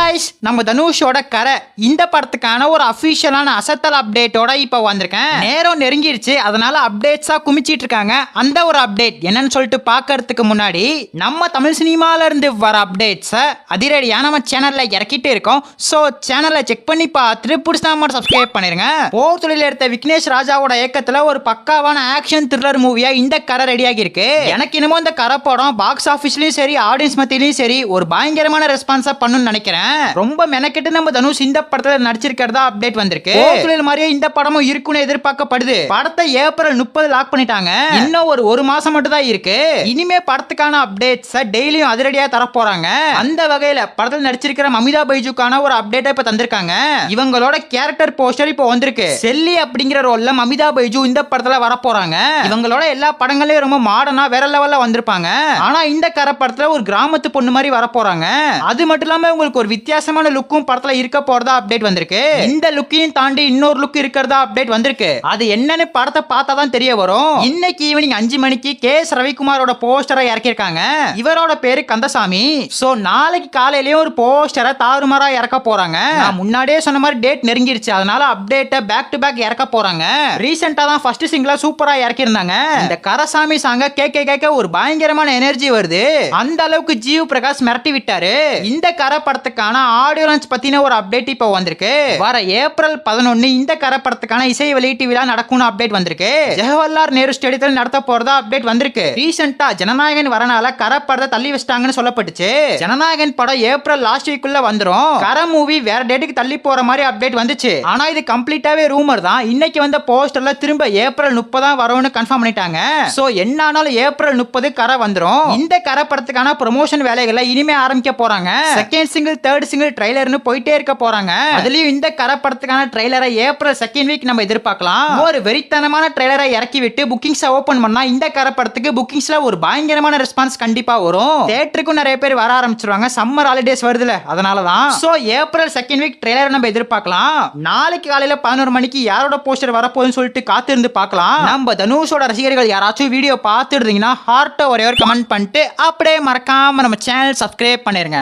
Guys நம்ம தனுஷோட கரை இந்த படத்துக்கான ஒரு அபிஷியலான அசத்தல் அப்டேட்டோட இப்போ வந்திருக்கேன். நேரம் நெருங்கிருச்சு, அதனால அப்டேட்ஸா குமிச்சிட்டு இருக்காங்க. அந்த ஒரு அப்டேட் என்னன்னு சொல்லிட்டு பார்க்கறதுக்கு முன்னாடி நம்ம தமிழ் சினிமால இருந்து வர அப்டேட்ஸை அதிரடியா நம்ம சேனல்ல இறக்கிட்டு இருக்கோம். ஸோ சேனலை செக் பண்ணி பார்த்துட்டு பிடிச்சா மட்டும் சப்ஸ்கிரைப் பண்ணிருங்க. போர் தொழில எடுத்த விக்னேஷ் ராஜாவோட இயக்கத்துல ஒரு பக்காவான ஆக்ஷன் த்ரில்லர் மூவியா இந்த கரை ரெடியாகி இருக்கு. எனக்கு இன்னமும் இந்த கரை படம் பாக்ஸ் ஆஃபீஸ்லயும் சரி ஆடியன்ஸ் மத்தியிலயும் சரி ஒரு பயங்கரமான ரெஸ்பான்ஸா பண்ணுன்னு நினைக்கிறேன். ரொம்ப மெனக்கெட்டு நம்ம தனுஷ் இந்த படத்துல நடிச்சிருக்கிறதா அப்டேட் வந்திருக்கு. போர் மாதிரியே இந்த படமும் இருக்குன்னு எதிர்பார்க்கப்படுது. படத்தை ஏப்ரல் 30 லாக் பண்ணிட்டாங்க. இன்னும் ஒரு மாசம் மட்டும் தான் இருக்கு. இனிமே படத்துக்கான அப்டேட்ஸ் டெய்லியும் அதிரடியா தர போறாங்க. அந்த வகையில படத்தில் நடிச்சிருக்கிற மமிதா பைஜுக்கான ஒரு அப்டேட் இப்ப தந்திருக்காங்க. இவங்களோட கேரக்டர் போஸ்டர் இப்போ வந்திருக்கு. செல்லி அப்படிங்கிற ரோல்ல மமிதா பைஜு இந்த படத்துல வர போறாங்க. இவங்களோட எல்லா படங்களையும் ரொம்ப மாடர்னா வேற லெவல்ல வந்திருப்பாங்க. ஆனா இந்த கரை படத்துல ஒரு கிராமத்து பொண்ணு மாதிரி வர போறாங்க. அது மட்டும் இல்லாம உங்களுக்கு ஒரு வித்தியாசமான லுக்கும் படத்துல இருக்க போறதா அப்டேட் வந்திருக்கு. இந்த லுக்கையும் தாண்டி இன்னொரு லுக் இருக்கிறதா அப்டேட் வந்திருக்கு. அது என்னன்னு படத்தை பார்த்தா தான் தெரிய வரும். இன்னைக்கு ஈவினிங் 5 மணிக்கு கேஎஸ் ரவிக்குமாரோட போஸ்டரை இறக்கிருக்காங்க. இவரோட பேரு கந்தசாமி. சோ நாளைக்கு காலையிலயும் ஒரு போஸ்டரை தாறுமாறா இறக்க போறாங்க. நான் முன்னாடியே சொன்ன மாதிரி டேட் நெருங்கிருச்சு, அதனால அப்டேட்டை பேக் டு பேக் இறக்க போறாங்க. ரீசெண்டா தான் ஃபர்ஸ்ட் சிங்கிளா சூப்பரா இறக்கிருந்தாங்க. இந்த கரசாமி சாங்க கேட்க ஒரு பயங்கரமான எனர்ஜி வருது. அந்த அளவுக்கு ஜீவ் பிரகாஷ் மிரட்டி விட்டாரு. இந்த கரை படத்துக்கான ஆடியோ லான்ச் பத்தின ஒரு அப்டேட் இப்போ வந்திருக்கு. வர ஏப்ரல் 11 இந்த கரை படத்துக்கான இசை வெளியீட்டு விழா நடக்கும்னு அப்டேட் வந்திருக்கு. ஜவஹர்லால் நேரு ஸ்டேடியத்தில் நடத்த போறதா அப்டேட் வந்திருக்கு. ரீசெண்டா ஜனநாயகன் வரனால கரை படத்தை தள்ளி வச்சிட்டாங்கன்னு சொல்லப்பட்டுச்சு. ஜனநாயகன் படம் ஏப்ரல் லாஸ்ட் வீக்குள்ள வந்துரும். கரை மூவி வேற டேட்டுக்கு தள்ளி போற மாதிரி அப்டேட் வந்துச்சு. ஆனா இது கம்ப்ளீட்டாவே ரூமர் தான். இன்னைக்கு வந்த போஸ்டர்ல திரும்ப ஏப்ரல் 30 வரும்னு கன்ஃபார்ம் பண்ணிட்டாங்க. சோ என்ன ஆனாலும் ஏப்ரல் 30 கரை வந்துரும். இந்த கரை படத்துக்கான ப்ரமோஷன் வேலைகளை இனிமே ஆரம்பிக்க போறாங்க. செகண்ட் சிங்கிள் தேர்ட் சிங்கிள் ட்ரைலர்னு போயிட்டே இருக்க போறாங்க. அதுலயும் இந்த கரை படத்துக்கான ட்ரைலரை ஏப்ரல் செகண்ட் வீக் நம்ம எதிர்பார்க்கலாம். ஒரு வெறித்தனமான ட்ரைலரை இறக்கி விட்டு புக்கிங்ஸை ஓபன் பண்ணா இந்த கரை படத்துக்கு புக்கிங்ஸ்ல ஒரு பயங்கரமான ரெஸ்பான்ஸ் கண்டிப்பா வரும். தியேட்டருக்கும் நிறைய பேர் வர ஆரம்பிச்சிருவாங்க. சம்மர் ஹாலிடேஸ் வருதுல, அதனாலதான். சோ ஏப்ரல் செகண்ட் வீக் ட்ரைலரை நம்ம எதிர்பார்க்கலாம். நாளைக்கு காலையில 11 மணிக்கு யாரோட போஸ்டர் வரப்போகுதுன்னு சொல்லிட்டு காத்திருந்து பார்க்கலாம். நம்ம தனுஷோட ரசிகர்கள் யாராச்சும் வீடியோ பார்த்துருந்தீங்கன்னா ஹார்ட்டை ஒரே ஒரு கமெண்ட் பண்ணிட்டு அப்படியே மறக்காம நம்ம சேனல் சப்ஸ்கிரைப் பண்ணிருங்க.